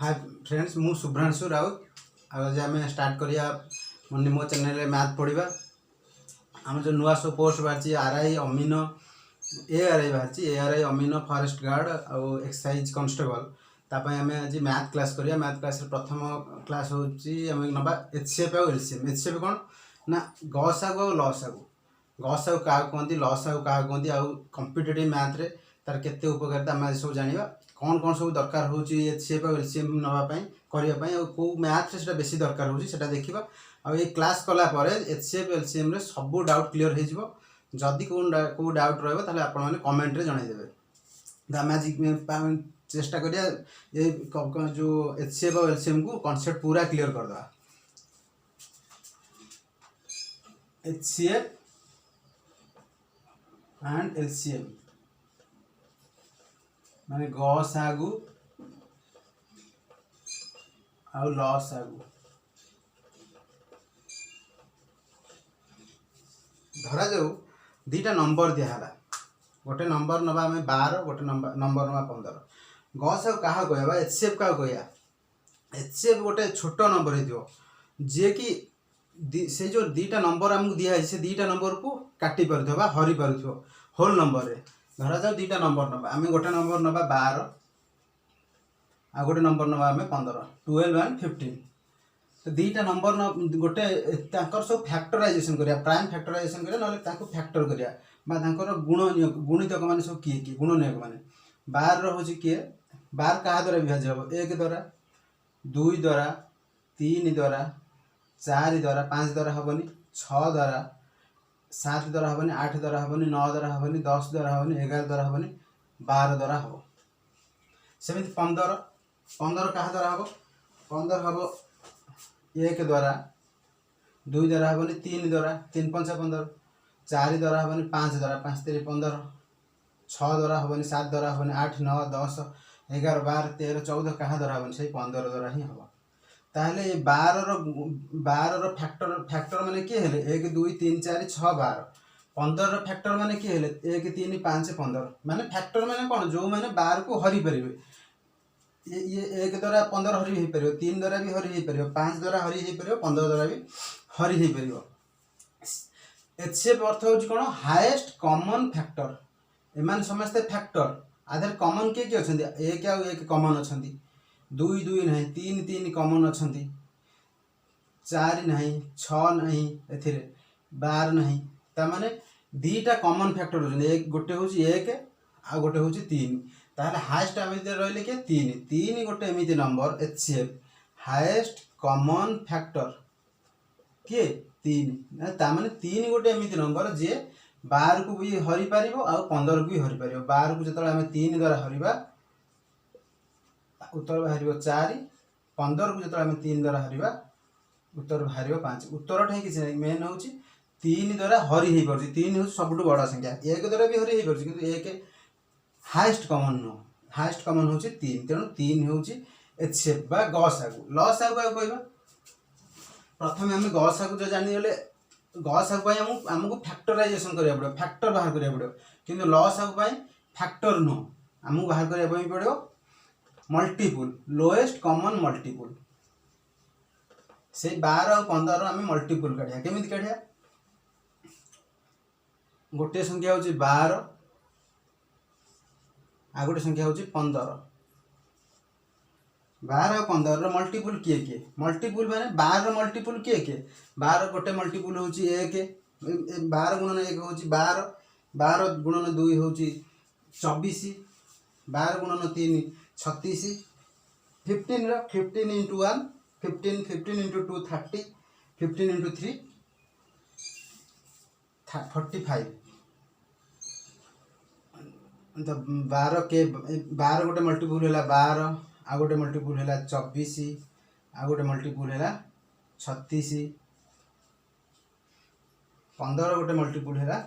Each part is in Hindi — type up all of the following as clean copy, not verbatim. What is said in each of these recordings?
हाय फ्रेंड्स, मु शुभ्रांशु राउत। आज आम स्टार्ट करिया मो चैनल रे मैथ पढ़ा। आम जो नुआ सब पोस्ट बाहरी आरआई अमीन एआरआई बाहरी एआरआई अमीन फॉरेस्ट गार्ड आउ एक्साइज कांस्टेबल तापाई आम आज मैथ क्लास करिया। मैथ क्लास प्रथम क्लास होची आम नबा एचसीएफ आउ एलसीएम। एचसीएफ कौन ना गसागु आउ लसागु। गसागु क्या कहते लसागु क्या कहते आउ कॉम्पिटिटिव मैथ रे तार केते उपकारिता आम आज सब जानिबा। कौन कौन सब दरकार होची एचसीएफ और एलसीएम नवापाई करने कौ मैथ से बेसी दरकार होची देखा। आउ ये क्लास कला परे एचसीएफ एलसीएम रे सब डाउट क्लियर हो जदि कौ डाउट रहा आपने कमेंट रे जनईदेवे। आम आज चेष्टा करिया ये जो एचसीएफ और एलसीएम को कॉन्सेप्ट पूरा क्लियर करदे। एचसीएफ एंड एलसीएम माने गसागु आउ लसागु। धरा जाऊ दीटा नंबर दिहला, गोटे नंबर नबा आम 12, गोटे नंबर नबा 15। गसागु क्या कहवा एचसीएफ क्या कहवा। एचसीएफ गोटे छोट नंबर हो जे कि से जो दीटा नंबर आमको दिखाई से दीटा नंबर को काटी पार हरि पार होल नंबर रे। धरा जाऊ दीटा नंबर नबा आम गोटे नंबर नबा 12 आ गोटे नंबर नबा आम 15, 12 एंड 15। तो दीटा नंबर गोटे सब फैक्टराइजेशन करिया, प्राइम फैक्टराइजेशन करिया नले ताको फैक्टर करिया बा तांकर गुणितक माने सब किए गुणनीयक माने 12 होची किए 12 कहा द्वारा विभाज्य हो 1 द्वारा 2 द्वारा 3 द्वारा 4 द्वारा 5 द्वारा हबनी 6 द्वारा 7 द्वारा हबनी 8 द्वारा हबनी 9 द्वारा हबनी 10 द्वारा हबनी 11 द्वारा हबनी 12 द्वारा हब। सेमिति 15 कहा द्वारा हब 15 हब 1 द्वारा 2 द्वारा हबनी 3 द्वारा 3 5 15 4 द्वारा हबनी 5 द्वारा 5 3 15 6 द्वारा हबनी 7 द्वारा हबनी 8 9 10 11 12 13 14 कहा द्वारा हबनी से 15 द्वारा ही हब। ताहले 12 रो फैक्टर माने के हेले 1 2 3 4 6 12। 15 रो फैक्टर माने के हेले 1 3 5 15 माने फैक्टर माने कौन जो माने 12 को हरि परिबे। ये 1 द्वारा 15 हरि हो पार 3 द्वारा भी हरि हो पार 5 द्वारा हरि हो पार 15 द्वारा भी हरि हो पार। एचसीएफ अर्थ होची कोन हाईएस्ट कॉमन फैक्टर। एमान समस्त फैक्टर आधर कॉमन के अछंती 1 आ 1 कॉमन अछंती 2 2 नहीं 3 3 कॉमन अछंती 4 नहीं 6 नहीं एथिरे 12 नहीं ता माने दीटा कॉमन फैक्टर होछन। एक गोटे होची 1 आ गोटे होची 3। ताहले हाईएस्ट एमिति रहले के 3 3 गोटे एमिति number HCF highest common factor के 3 ता माने 3 गोटे एमिति नंबर जे 12 को भी हरि पारिबो आ 15 को भी हरि पारिबो। 12 को जतले हम 3 द्वारा हरिबा उत्तर बाहर 4, 15 को जो आम 3 द्वारा हरिबा उत्तर बाहर 5। उत्तर ठाई किसी नहीं मेन हूँ 3 द्वारा हरि हो पार 3 हूँ सब बड़ा संख्या 1 द्वारा भी हरि हो पार 1 हाईएस्ट कॉमन नुह हाईएस्ट कॉमन हूँ 3 तेणु 3 हूँ एचसीएफ बा गसागु। लसागु क्या कहवा प्रथम आम गसागु जो जानीगले गसागु आमको फैक्टराइजेशन करा पड़ो फैक्टर बाहर करा पड़ो किंतु लसागु फैक्टर नुह आमको बाहर करा पड़ो मल्टीपुल लोएस्ट कॉमन मल्टीपुल। से 12 और 15 आम मल्टीपुल काढ़िया केमिति काढ़िया गोटे संख्या होची 12 आ गोटे संख्या होची 15। 12 और 15 मल्टीपुल किए किए मल्टीपुल माने 12 मल्टीपुल किए किए 12 गोटे मल्टीपुल होची 1 12 गुणन 1 होची 12 12 गुणन 2 होची 24 12 गुणन 3 36 15 रो 15 into 1 15 15 into 2 30 15 into 3 45। तो 12 के 12 गोटे मल्टीपुल है 12 आ गोटे मल्टीपुल है 24 आ गोटे मल्टीपुल है 36 15 गोटे मल्टीपुल है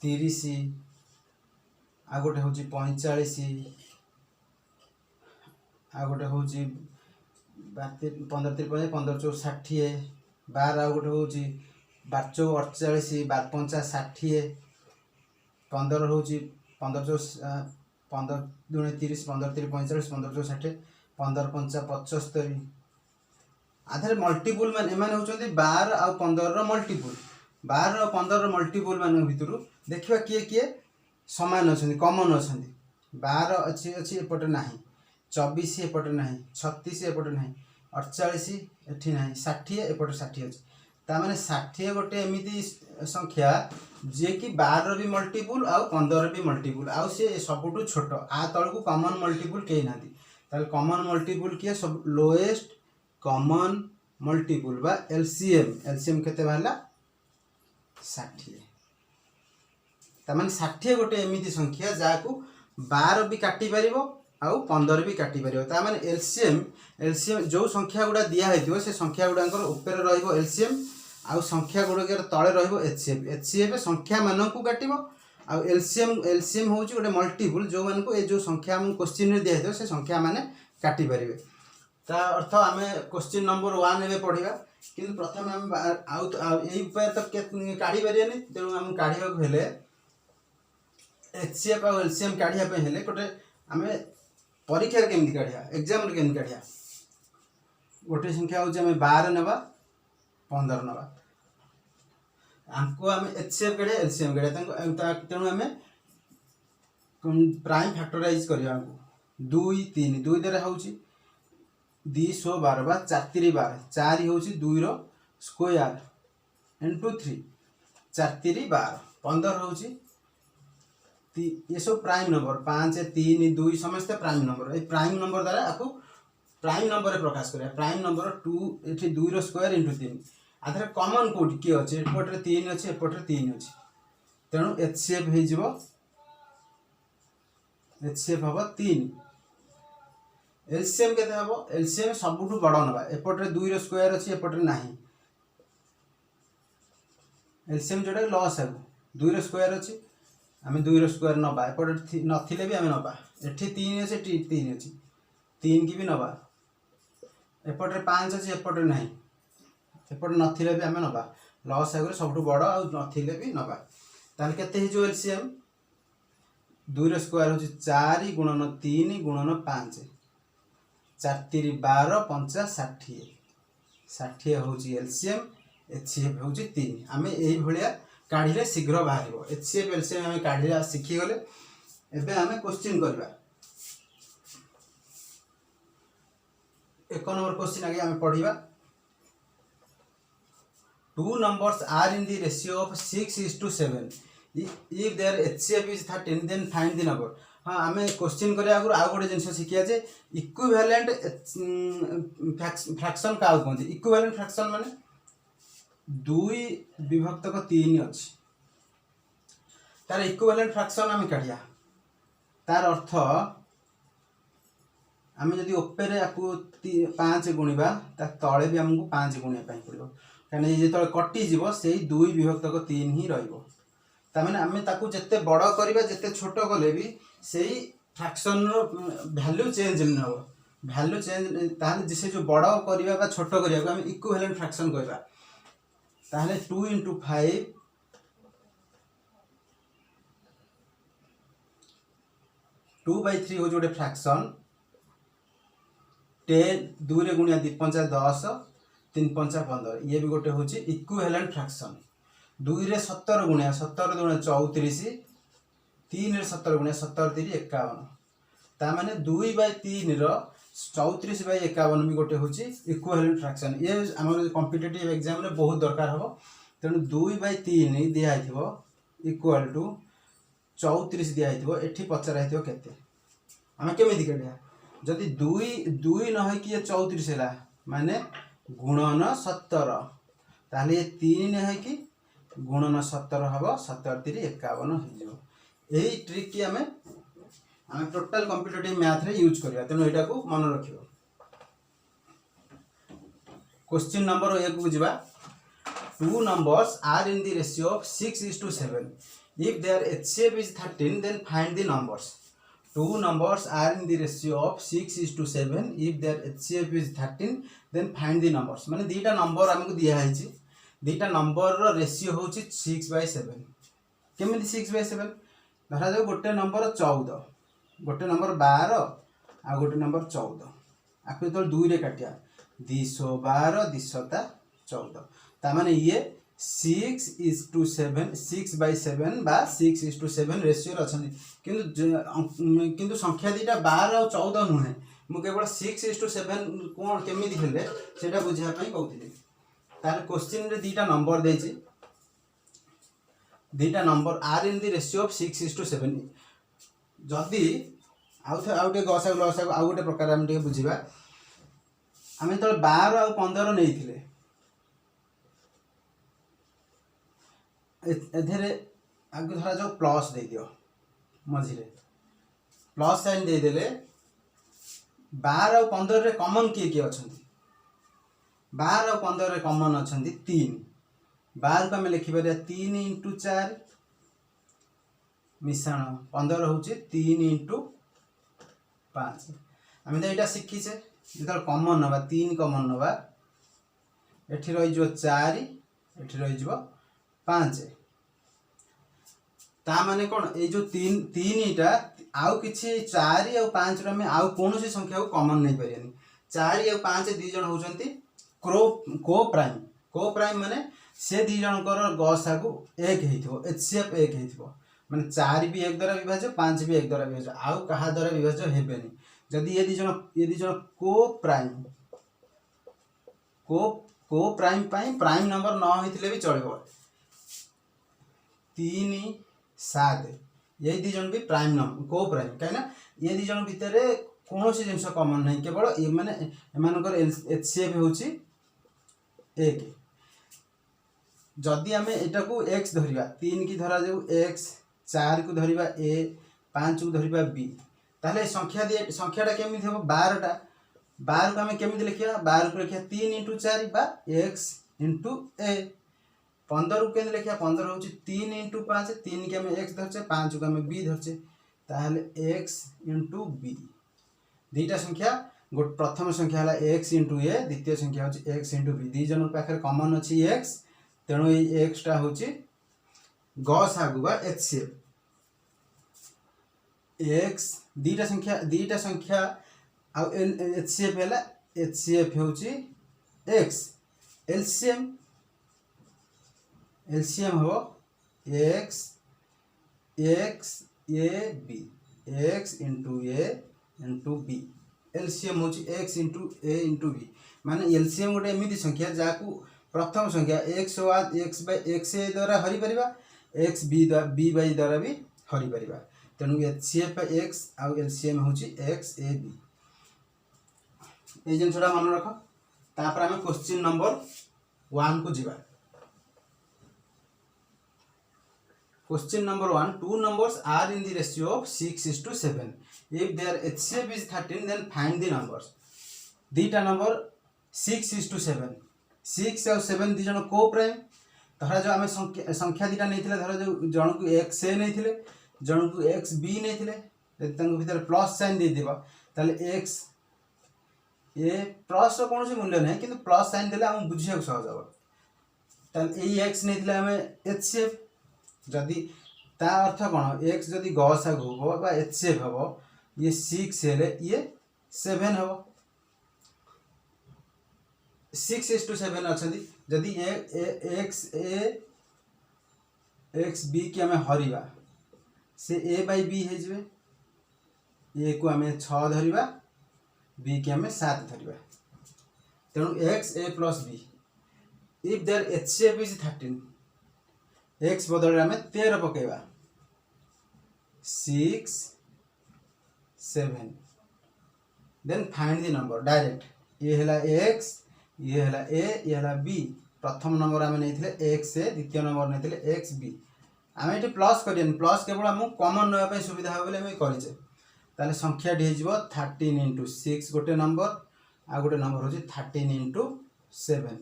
30 आ गोटे हूँ 45 आ गोटे हूँ 15 15 15 4 60 12 आ गोटे हूँ 12 4 48 12 5 60 15 हूँ 15 4 15 2 30 15 3 45 15 2 60 15 पंचा 75 आधे मल्टीपुल मान एमाने होचंदी 12 आ 15 रो मल्टीपुल 12 और 15 रो मल्टीपुल मान भितरु देखिबा किए किए समान अछंदी कॉमन अछंदी 12 अछि अछि एपटे नाही 24 एपटे नाही 36 एपटे नाही 48 एठी नाही 60 एपटे 60 अछि ता माने 60 गोटे एमिति संख्या जे कि 12 भी मल्टीपुल आ 15 भी मल्टीपुल आ से सबुटु छोट आ तळकु कॉमन मल्टीपुल केही नादी ताले कॉमन मल्टीपुल किए सब लोएस्ट कॉमन मल्टीपुल बा एलसीएम केते बाहला 60 ता माने 60 गोटे एमिति संख्या जाकु 12 भी काटी परिबो आउ 15 भी काटी परिबो ता माने एलसीएम जो संख्या गुडा दिया हेतिबो से संख्या गुडांकर ऊपर रहइबो एलसीएम आउ संख्या गुडकर तळे रहइबो एचसीएफ संख्या मानकु काटिबो आउ एलसीएम होउची गोटे मल्टीपुल जो मानकु ए जो संख्या हम क्वेश्चन रे दिया हेतिबो से संख्या माने काटी परिबे ता अर्थ आमे क्वेश्चन नंबर 1 एबे पढिबा किंतु प्रथम हम आउ एई उपाय तो काढी परियानी तेनु हम काढिबा को हेले एचसीएफ और एलसीएम काढिया पे हेले गोटे आमे परीक्षा रे केमि काढिया एग्जाम रे केमि काढिया गोटे संख्या होउची आमे 12 नेबा 15 नेबा हमको आमे एचसीएफ काढिया एलसीएम काढिया तेनु आमे प्राइम फैक्टराइज करिया हमको 2 3 2 देरे होउची 212 बा 4 3 12 4 होउची 2 रो स्क्वायर इनटू 3 4 3 12 15 होउची ये सब प्राइम नंबर 5 3 2 समस्त prime number A prime number द्वारा आपको प्राइम नंबर प्रकाश करिया प्राइम नंबर 2 एठी 2 रो स्क्वायर इनटू 3 आधर कॉमन कोड के अछि एपटरे 3 अछि एपटरे 3 अछि तेनु एचसीएफ हे जिवो एचसीएफ हबो 3 एलसीएम केते हबो एलसीएम सबुठु बड़ नबा एपटरे 2 रो स्क्वायर अछि एपटरे नाही एलसीएम जोडे लॉस है 2 रो स्क्वायर अछि आमे 2 रो स्क्वायर नबा एपटे नथिले भी आमे नबा एठी 3 अछि एठी 3 अछि 3 की भी नबा एपटे 5 अछि एपटे नाही एपटे नथिले भी आमे नबा लॉस है सबटु बड़ आ नथिले भी नबा ताल केते हि जो एलसीएम 2 रो स्क्वायर होछि 4 गुणन 3 गुणन 5 4 3 12 5 60 60 होछि एलसीएम एचसीएफ होछि 3 आमे एई भलिया काढिले शीघ्र बाहरिबो एचसीएफ एलसीएम आमे काढिला सिखि गले एबे आमे क्वेश्चन करबा एक नंबर क्वेश्चन आगे आमे पढिबा two numbers are in the ratio of 6:7 if their HCF is 13 then find the number हाँ आमे क्वेश्चन करे आगु आ गोटे जिंस सिखिया जे इक्विवेलेंट फ्रैक्शन का कहते इक्विवेलेंट फ्रैक्शन माने 2 विभक्त को 3 अछि तार इक्विवेलेंट फ्रैक्शन आमे काढिया तार अर्थ आमे जदि ऊपर आकु 5 गुणिबा ता तळे भी हमकु 5 गुणिया पई पड़िबो काने ये तो कटि जीवो सेही 2 विभक्त को 3 ही रहइबो ता माने आमे ताकू जत्ते बड़ करबा जत्ते छोट कले भी सेही फ्रैक्शन रो वैल्यू चेंज न हो वैल्यू चेंज ताले जिसे जो बड़ करबा बा छोट करबा आमे इक्विवेलेंट फ्रैक्शन कहबा ताले 2 * 5 2/3 हो जोटे फ्रैक्शन 10 2 रे गुणिया 2 5 10 3 5 15 ये भी गोटे होची इक्विवेलेंट फ्रैक्शन 2 रे 17 गुणिया 17 गुणिया 34 3 रे 17 गुणिया 17 3 51 ता माने 2/3 रो 34/51 भी गोटे होची इक्विवेलेंट फ्रैक्शन ये हमर कॉम्पिटिटिव एग्जाम रे बहुत दरकार हबो तेनु 2/3 दिया आइथिबो इक्वल टू 34 दिया आइथिबो एठी पचरा आइथिबो केते हम केमिति करिया जदि 2 न होय कि 34 हैला माने गुणन 17 ताले 3 न है कि गुणन 17 हबो 17 3 51 हो जिवो एही ट्रिक की हमें टोटल कॉम्पिटिटिव मैथ रे यूज करिया तेनो एटा को मन रखियो क्वेश्चन नंबर 1 को जिबा two numbers are in the ratio of 6:7 if their HCF is 13 then find the numbers two numbers are in the ratio of 6:7 if their HCF is 13 then find the numbers माने दीटा नंबर हमको दिया है छी दीटा नंबर रो रेशियो होची 6/7 केमिति 6/7 धरा जाऊ गोटे नंबर 14 गोटे नंबर 12 आ गोटे नंबर 14 आपको जो 2 रे काटिया 212 214 तामाने ये 6:7 6/7 बा 6:7 रेशियो अछन किंतु संख्या दीटा 12 और 14 नुहे मु केवल 6:7 कोन केमिति हेले सेटा बुझिया पई कहउथिले तार क्वेश्चन रे दीटा नंबर देछि दीटा number are in the ratio of 6:7 जदि आउटे गसा लसा आउ गोटे प्रकार हम टे बुझिबा आमे तो 12 और 15 नेइथिले एधरे आगु धरा जो प्लस दे दियो मझिरे प्लस साइन दे देले 12 और 15 रे कॉमन किए अछंती 12 और 15 रे कॉमन अछंती 3 12 को हमें लिखि परिया 3 × 4 मिश्रण 15 होची 3 × 5 आमे तो एटा शिखिछे जेतल कॉमन नबा 3 कॉमन नबा एठी रहि जो 4 एठी रहि जो 5 ता माने कोन ए जो 3 इटा आउ किछि 4 और 5 रे में आउ कोनोसी संख्या को कॉमन नहीं परियानी 4 और 5 दी जण होचंती को प्राइम माने से दी जण कर गसा को 1 हेथिबो एचसीएफ 1 हेथिबो माने 4 भी 1 द्वारा विभाज्य 5 भी 1 द्वारा विभाज्य आउ कहा द्वारा विभाज्य हेबेनी जदि ये दी जण को प्राइम प्राइम नंबर न होइथिले भी चलिबो 3 7 ये दी जण भी प्राइम नंबर को प्राइम काइना ये दी जण भितरे कोनोसी जिंस कॉमन नहीं केवल ये माने एमानकर एचसीएफ होची 1 जदि आमे एटा को x धरिबा 3 की धरा जाऊ x 4 को धरिबा a 5 को धरिबा b ताले संख्याटा केमिति हो 12 टा 12 को हमें केमिति लिखिया 12 को लिखिया 3 × 4 बा x × a 15 को केमिति लिखिया 15 होची 3 × 5 3 के हमें x धरछे 5 को हमें b धरछे ताले x × b दीटा संख्या प्रथम संख्या हला x × a द्वितीय संख्या होची x × b दी जन पाखर कॉमन अछि x तेणु ये x टा होची गस आगुबा एचसीएफ x दीटा संख्या आ एचसीएफ हैला एचसीएफ होची x एलसीएम हो x a b x × a × b LCM होची x × a × b माने एलसीएम गोटे एमिति संख्या जाकू प्रथम संख्या x x a द्वारा हरि परिबा x b द्वारा भी हरि परिबा तेणु एचसीएफ x आ एलसीएम होची x a b ए जन छोड़ा मन रख तापर हम क्वेश्चन नंबर 1 को जीवा question number 1 two numbers are in the ratio of 6:7 if their HCF is 13 then find the numbers दीटा नंबर 6:7 6 और 7 दी जन को प्राइम धरा जो आमे संख्या दीटा नैथिले धरा जो जन को x a नैथिले जन को x b नैथिले यदि तंग भीतर प्लस साइन दे देबा ताले x ए प्लस रो कोनोसी मूल्य नै किंतु प्लस साइन देले हम बुझिया सहज हो ताले ए x नैथिले हमें HCF जदि ता अर्थ कोन x जदि गसा होबो बा HCF होबो ये 6 हेले ये 7 होबो 6:7 अछंदी जदि x b की हमें हरिबा से a/b हे जबे a को हमें 6 धरिबा b की हमें 7 धरिबा तेणु x a + b if their HCF is 13 x बदल हमें 13 पकेबा 6 7 then find the number direct ये हला x ये हला a ये हला b प्रथम नंबर हमें नैथिले x a द्वितीय नंबर नैथिले x b हमें एटी प्लस करियन प्लस केवल हम कॉमन नया पे सुविधा हो बोले हम करिचे ताले संख्या डी हिजबो 13 × 6 गोटे नंबर आ गोटे नंबर होची 13 × 7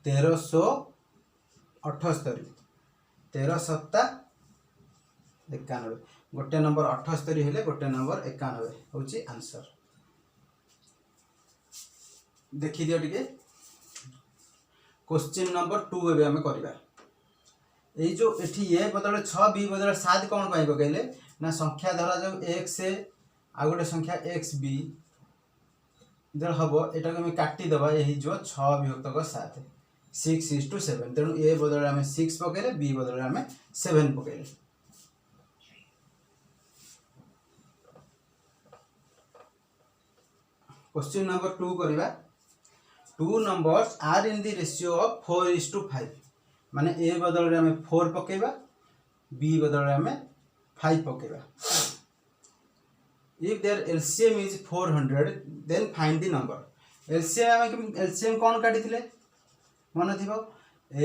1378 13 7 91 गोटे नंबर 78 हेले गोटे नंबर 91 होची आंसर देखि दियो टिके क्वेश्चन नंबर 2 एबे हमें करबा ए जो एठी ए बदल 6 b बदल 7 कोन पाई कहले ना संख्या धरा जो x a आ गोटे संख्या x b जो हम यहाँ को काटिदेवा ये जो 6 विभक्त 7 6:7 तेणु ए बदल आम 6 पकड़े बी बदल आम 7 पकड़े। क्वेश्चन नंबर 2 करवा 2 numbers are in the ratio of 4:5 माने ए बदल आम 4 पकेबा बी बदल आम 5 पकेबा। If their LCM is 400 then find the number। LCM कौन काटी थिले मन थिबो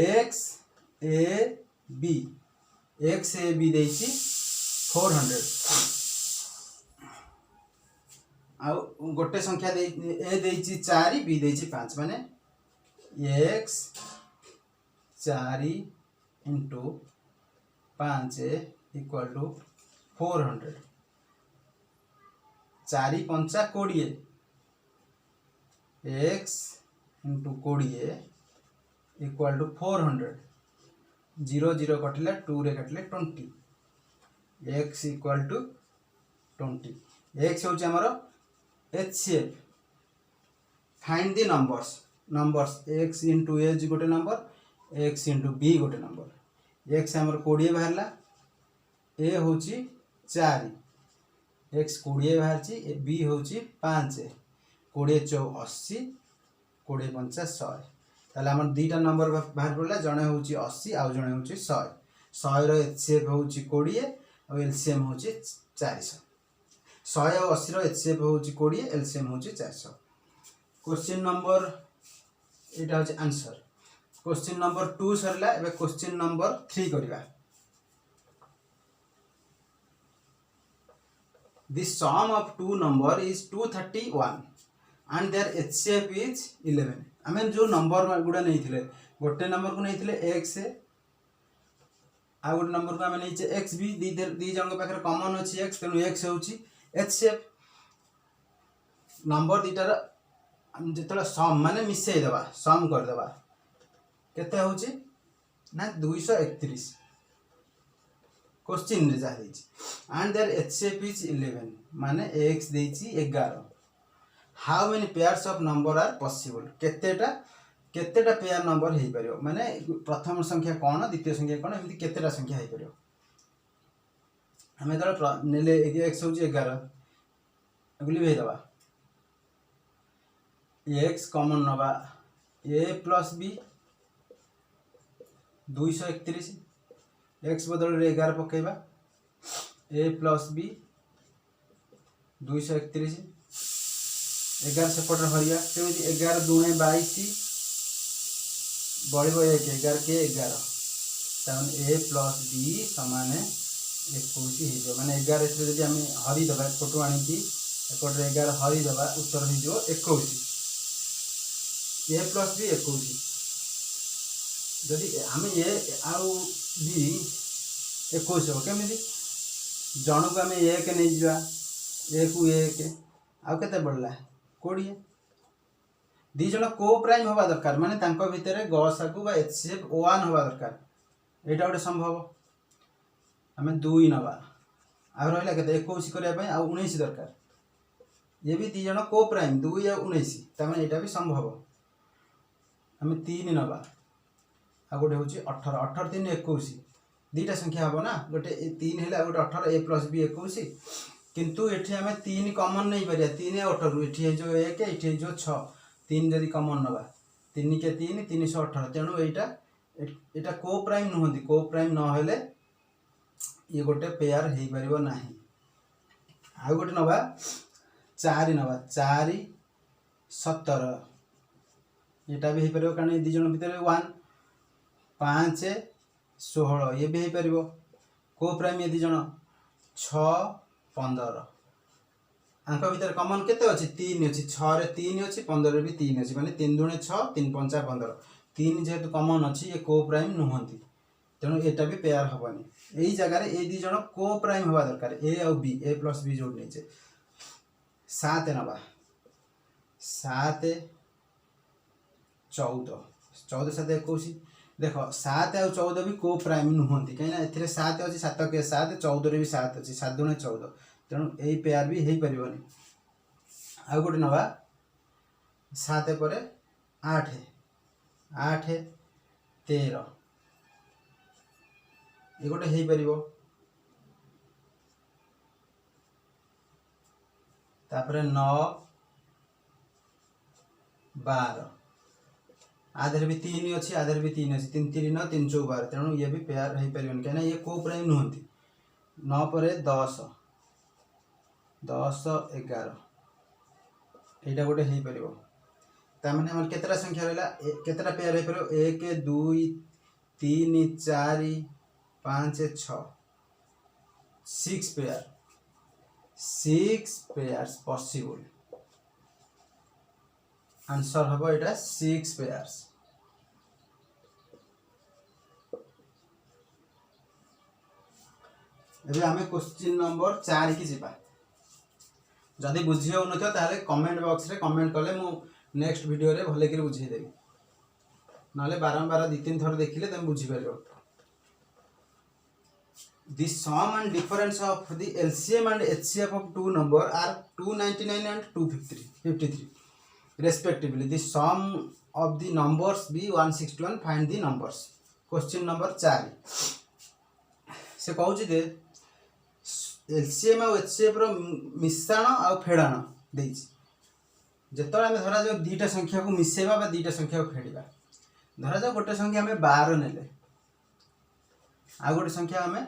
x a b x a b देछि 400 आउ गोटे संख्या दे ए देछि 4 बी देछि 5 माने x 4 * 5 = 400 4 5 20 x * 20 = 400 0 0 कटिला 2 रे कटिले 20 x = 20 x होची हमर HCF find the numbers x * a गोटे नंबर x * b गोटे नंबर x हमर 20 बाहरला a होची 4 x 20 बाहरची b होची 5 20 * 80 20 * 5 100 ताले हमर दीटा नंबर बाहर पड़ला जणे होची 80 आउ जणे होची 100 100 रो HCF होची 20 और LCM होची 400 100 और 80 रो HCF होची 20 LCM होची 400। क्वेश्चन नंबर एटा होची आंसर। क्वेश्चन नंबर 2 सरला एबे question number 3 करिवा। The sum of two number is 231 and their HCF is 11। आमे जो नंबर गुडा नहीं थिले गोटे नंबर को नहीं थिले x आ गोटे नंबर को आमे नहीं छे x भी दी जन के पाखरे कॉमन अछि x तेनु x होची HCF नंबर दीटार जेतले सम माने मिसई देबा सम कर देबा केते होची ना 231 क्वेश्चन रे जा देछि एंड देयर HCF इज 11 माने x देछि 11 how many pairs of number are possible केतेटा पेयर नंबर हेई परियो माने प्रथम संख्या कोन द्वितीय संख्या कोन एमति केतेटा संख्या हेई परियो हमें तो नेले x होची 11 अगली भेई दबा x कॉमन नबा a + b 231 x बदल रे 11 पकेबा a + b 231 11 सेपट हरिया केमिति 11 2 22 बळिबो 1 11 के 11 तन a + b समान 21 हे माने 11 से जदि हम हरि दबा फोटो आनी की एपट 11 हरि दबा उत्तर हे जो 21 a + b 21 जदि हम a आउ b 21 हो केमिति जण को हम 1 नै जिवा 1 को 1 आउ केते बढ़ला 20 दी जण को प्राइम होबा दरकार माने तांको भितरे गसाकू बा HCF 1 होबा दरकार एटा ओटे संभव हमें 2 नबा आ रहला केते 21 करिया पय आ 19 दरकार ये भी दी जण को प्राइम 2 या 19 त माने एटा भी संभव हमें 3 नबा आ गोटे होची 18 18 3 21 दीटा संख्या हबो ना गोटे 3 हेला गोटे 18 a + b 21 किंतु एठी हमें 3 कॉमन नहीं परिया 3 या 18 एठी जो 1 एठी जो 6 3 जदी कॉमन नबा 3 के 3 318 तेणु एटा को प्राइम नहंती को प्राइम न हेले ये गोटे पेयर हेई परिबो नाही आ गोटे नबा 4 नबा 4 17 एटा भी हेई परिबो कारण दी जण भितर 1 5 16 ये भी हेई परिबो को प्राइम ये दी जण 6 15 आंका भीतर कॉमन केते अछि 3 अछि 6 रे 3 अछि 15 रे भी 3 अछि माने 3 दुणे 6 3 5 15 3 जेतु कॉमन अछि ये को प्राइम नहंती तेणु एटा भी पेयर हबनी एही जगह रे ए दी जण को प्राइम होबा दरकार a और b a + b जोड़ नेचे 7 नबा 7 14 14 7 21 देखो 7 और 14 भी को प्राइम नहंती कहिना एथिरे 7 अछि 7 के 7 14 रे भी 7 अछि 7 दुणे 14 तेणु एही पेयर भी हेई परिबनी आ गोटे नबा सात पर आठ 8 13 ये गोटे हो पार तापर 9 12 आधे भी 3 अच्छी आधे भी 3 अच्छी 3 3 9 3 4 12 तेणु ये भी पेयर हो पार कहीं ये को प्राइम नुहति 9 पर 10 10 11 यहाँ गोटे हो पार ताने आम केतटा संख्या रहा केतटा पेयर हो पार 1 2 3 4 5 6 6 पेयर 6 पेयर्स पॉसिबल आंसर हम यहाँ 6 पेयर्स। एबे आमे क्वेश्चन नंबर 4 की जीवा जदि बुझी हो न ताले कमेंट बॉक्स रे कमेंट कले मु नेक्स्ट वीडियो रे भले कि बुझी देबी नाले बारंबार 2-3 थर देखिले तुम बुझी पारिबो। The sum and difference of the LCM and HCF of two number are 299 and 253 respectively. The sum of the numbers be 161. Find the numbers. Question number 4 से कहूँ जे एलसीएम और एचसीएफ रो मिश्रण आ फेड़ाण देछि जेतବେଳେ ଆମେ ଧରା ଯାଉ ଦୁଇଟା ସଂଖ୍ୟାକୁ ମିଶେଇବା ବା ଦୁଇଟା ସଂଖ୍ୟାକୁ ଫେଡ଼ିବା ଧରା ଯାଉ ଗୋଟେ ସଂଖ୍ୟା ଆମେ 12 ନେଲେ ଆଉ ଗୋଟେ ସଂଖ୍ୟା ଆମେ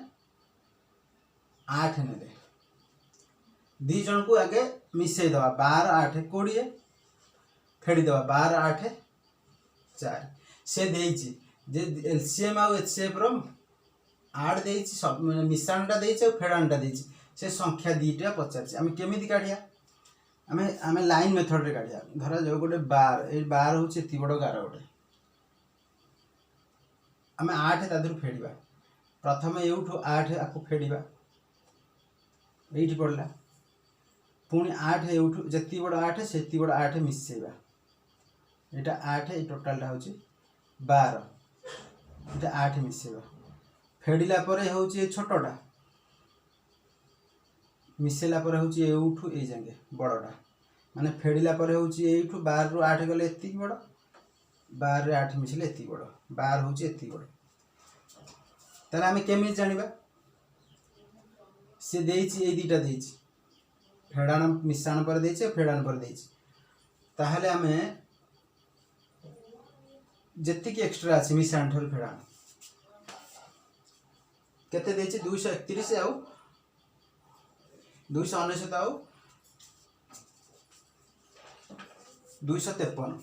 8 नेले दी जन को आगे मिसई दवा 12 8 20 फेड़ी दवा 12 8 4 से देइछि जे एलसीएम और एचसीएफ रो आड देइछि सब मिश्रणटा देइछि और फेडाणटा देइछि से संख्या दीटा पचारछि आमे केमिति काढिया आमे लाइन मेथड रे काढिया धरा जो गोटे 12 ए 12 होछि एति बडो गार गोटे आमे 8 तादर फेडिबा प्रथम एउठो 8 आकु फेडिबा एठी पड़ला पुणी 8 एउठु जति बड़ 8 सेति बड़ 8 मिसेबा एटा 8 ए टोटलटा होछि 12 एटा 8 मिसेबा फेडिला परे होछि ए छोटोटा मिसेला परे होछि एउठु ए जांगे बड़टा माने फेडिला परे होछि एउठु 12 रु 8 गले एति बड़ 12 रे 8 मिसले एति बड़ 12 होछि एति बड़ ताले आमे केमि जानिबा से देइछि ए दीटा देइछि फेडाण मिश्रण पर देइछि फेडाण पर देइछि ताहले आमे जति की एक्स्ट्रा अछि मिश्रण ठर फेडाण केते देइछि 231 आउ 299 आउ 253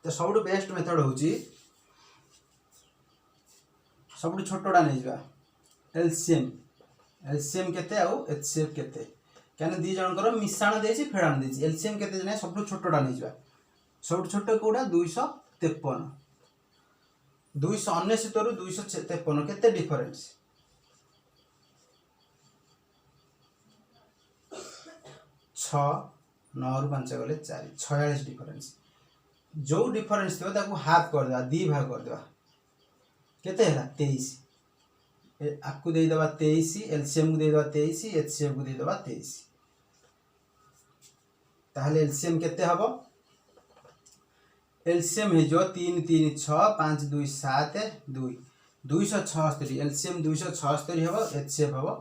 तो सबुठ बेस्ट मेथड होछि सबुठ छोटोटा नहीं जा एलसीएम केते आउ एचसीएफ केते कहने दी जनकर मिश्रण देछि फेडाण देछि एलसीएम केते जने सबुठ छोटोटा नहीं जा सबुठ छोटो कोडा 253 299 रु 253 केते डिफरेंस 6 9 रु 5 गले 4 46 डिफरेंस जो डिफरेंस थियो ताको हाफ कर देबा दी भाग कर देबा केते हैला 23 आपको दे देबा 23 एलसीएम को दे देबा 23 एचसीएफ को दे देबा 23 ताहले एलसीएम केते हबो एलसीएम हे जो 3 3 6 5 2 7 2 276 एलसीएम 276 हबो एचसीएफ हबो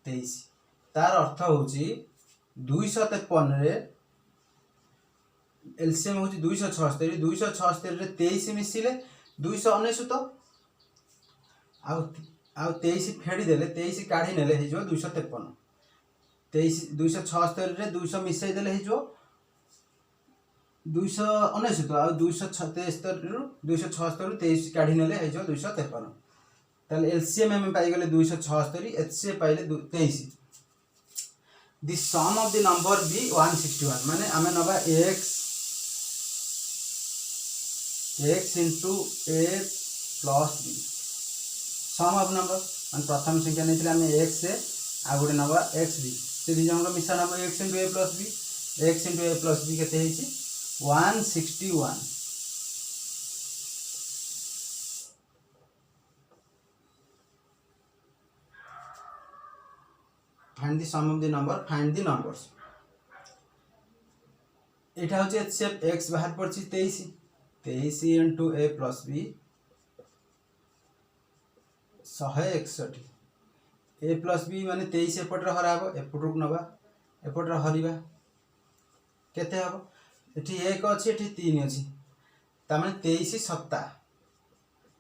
23 तार अर्थ होची 253 रे एलसीएम होची 276 276 रे 23 मिसिले 299 आउ 23 फेड़ी देले 23 काढ़ी नेले हे जो 253 23 276 रे 200 मिसई देले हे जो 299 आउ 276 रु 276 रु 23 काढ़ी नेले हे जो 253 ताले एलसीएम में पाई गले 276 एचसीएफ पाइले 23 the sum of the number be 161 माने आमे नबा x into a plus b sum of number मान प्रथम संख्या नहीं आम x से आ गोटे नवा x b से दी जन मिश्रण हम x into a plus b x into a plus b केते हेछि 161 find the sum of the number find the numbers यहाँ हूँ एचसीएफ एक्स बाहर पड़ी 23 23 into a plus B 161 a plus B माने 23 एपटे हरा हम एपटू नवा एपटे हरवा केते हम ये एक अच्छी ये 3 अच्छी तार 23 7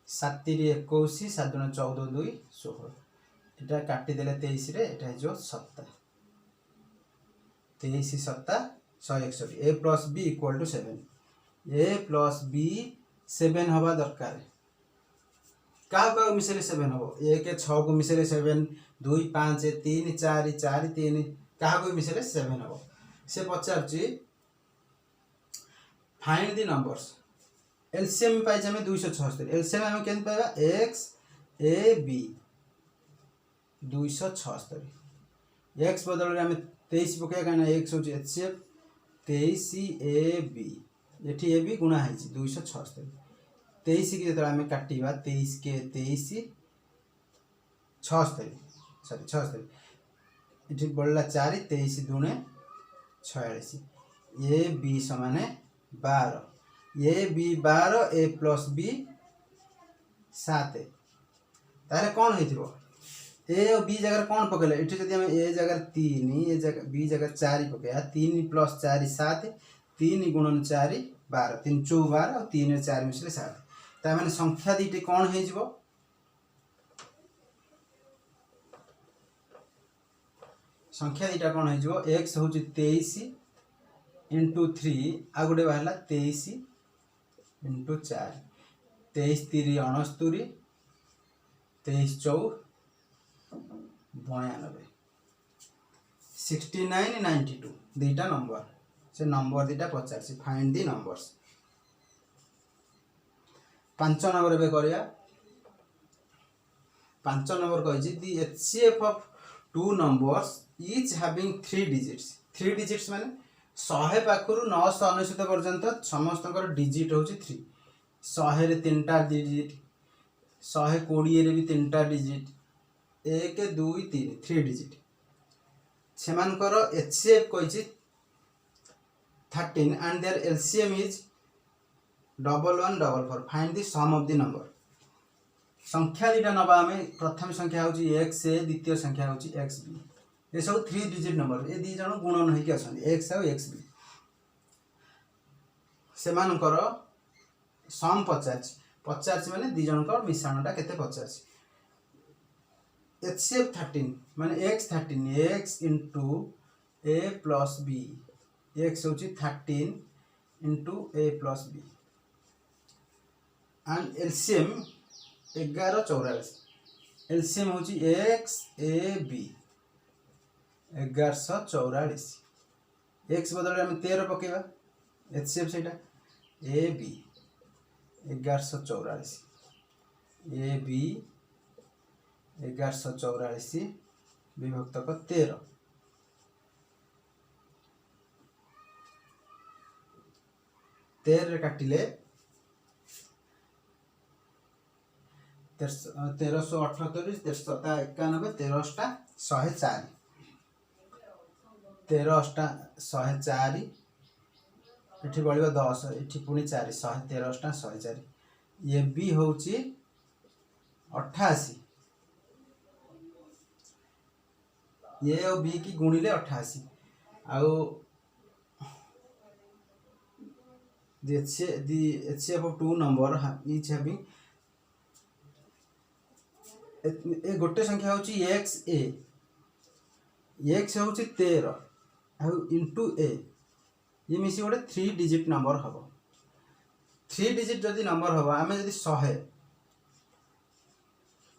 7 21 7 दूनी 14 2 16 यहाँ काटिदेले 23 हो 7 23 7 161 a plus b equal to 7 a plus b 7 हवा दरकार क्या मिसेले 7 हम 1 6 को मिसेले 7 2 5 3 4 4 3 क्या मिसेले 7 हम से पचार फाइंड दी नंबर्स एलसीएम पाइज आम 276 एलसीएम आम के पाइबा एक्स ए बी 276 एक्स बदल आम 23 पकड़ा कहीं एक्स हूँ एचसीएफ 23 ए बी ये ए बी गुणा है 276 23 की जो आम काटा 23 के 23 76 सॉरी 76 ये बढ़ला 4 23 दूने 46 ए बी समान 12 a b 12 a plus b 7 तारे कौन हो ए और बी जगह कौन पकड़े ये जब आम ए जगह 3 ए जगह बी जगह 4 पकड़ा 3 प्लस 4 7 3 गुणन 4 12 3 4 12 और 3 4 मिसले 7 तार संख्या दीटे कौन हो संख्या दीटा कौन हो एक्स हूँ 23 इंटू 3 आ गोटे बाहर 23 इंटू 4 23 3 69 23 4 92 69 92 दीटा नंबर से नंबर दीटा पचार फाइंड दी नंबर्स 5 नंबर ए करिया 5 नंबर कही the HCF of 2 numbers each having 3 digits 3 digits माने 100 पाखर 999 पर्यंत समस्त डिजिट हूँ 3 100 रे 3टा डिजिट 120 रे भी 3टा डिजिट 1 2 3 3 डिजिट से एचसीएफ कही 13 and there LCM is 1144 find the sum of the number संख्या दीटा नवा आम प्रथम संख्या हूँ एक्स ए द्वितीय संख्या हूँ एक्स बी ये सब 3 डिजिट नंबर ये दी जन गुणन होकर अच्छा एक्स आउ एक्स बी से सम पचार माने दी जन मिश्रणटा केते पचार एचसीएफ 13 माने x 13 x into a plus b x हूँ 13 into a plus b and LCM 1144 LCM हूँ एक्स ए बी 1144 एक्स बदल आम 13 पकेबा एचसीएफ से ए बी 1144 ए बी 1144 विभक्तक 13 13 काटिले 1378 1391 13 104 13 104 ये बढ़ 10 ये पुणी 4 113 104 ये भी हूँ 88 ये और बी की गुणिले 88 आउ HCF of 2 number each having a गोटे संख्या हूँ एक्स ए एक्स हूँ 13 इंटू ए ये मिसी गोटे 3 डिजिट नंबर हम 3 डिजिट जदि नंबर हम आम जब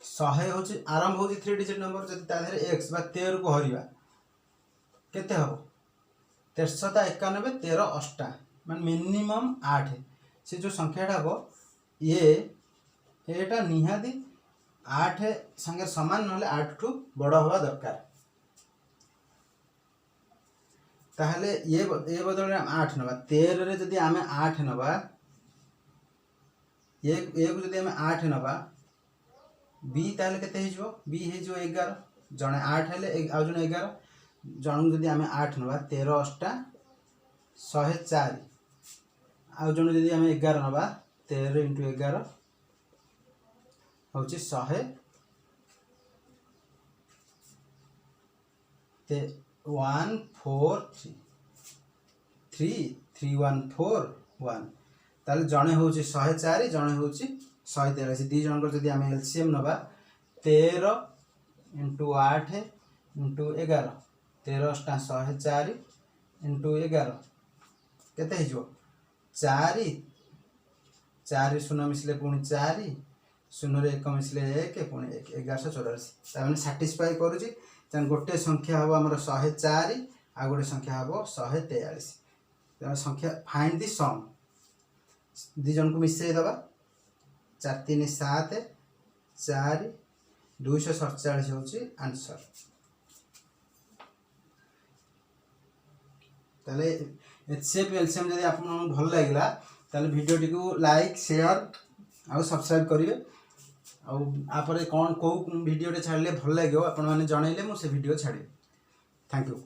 100 हूँ आरंभ हो 3 डिजिट नंबर जब तादेह एक्स 13 को हरवा केते हम 1391 13 8 मान मिनिमम 8 से जो संख्याटा हम ये निहाती 8 संगे समान ना 8 ठू बड़ हवा दरकार ताहले ये बदल 8 नवा 13 रे जदि आमे 8 नवा ये को जदि आमे 8 नवा बी ताहले केते हिजो बी हिजो 11 जने 8 हेले आ जने 11 जन जदि आमे 8 नवा 13 8 104 आउ जन जदि आम 11 नवा 13 × 11 हूँ 143 ताले जड़े हूँ 104 जड़े हूँ 143 दी जन जदि आम एलसीएम नवा 13 × 8 × 11 13 टा 104 × 11 केते हो 4 4 शून्य मिसले पुणी 4 शून्य 1 मिसले 1 पुणी 1 1184 साटिस्फाई करुच्ची गोटे संख्या हम आम 104 आ गोटे संख्या हम 143 संख्या फाइंड दी सम दी जन को मिसई दबा 4 3 7 4 247 होची आंसर। ताले एचसीएफ एलसीएम जदि आपन भल लागला ताले वीडियो टी को लाइक शेयर और सब्सक्राइब करिवे आपर कौन कौ वीडियो छाड़ले भल लगे आपण मैंने जनइले मुझे वीडियो छाड़ी। Thank you.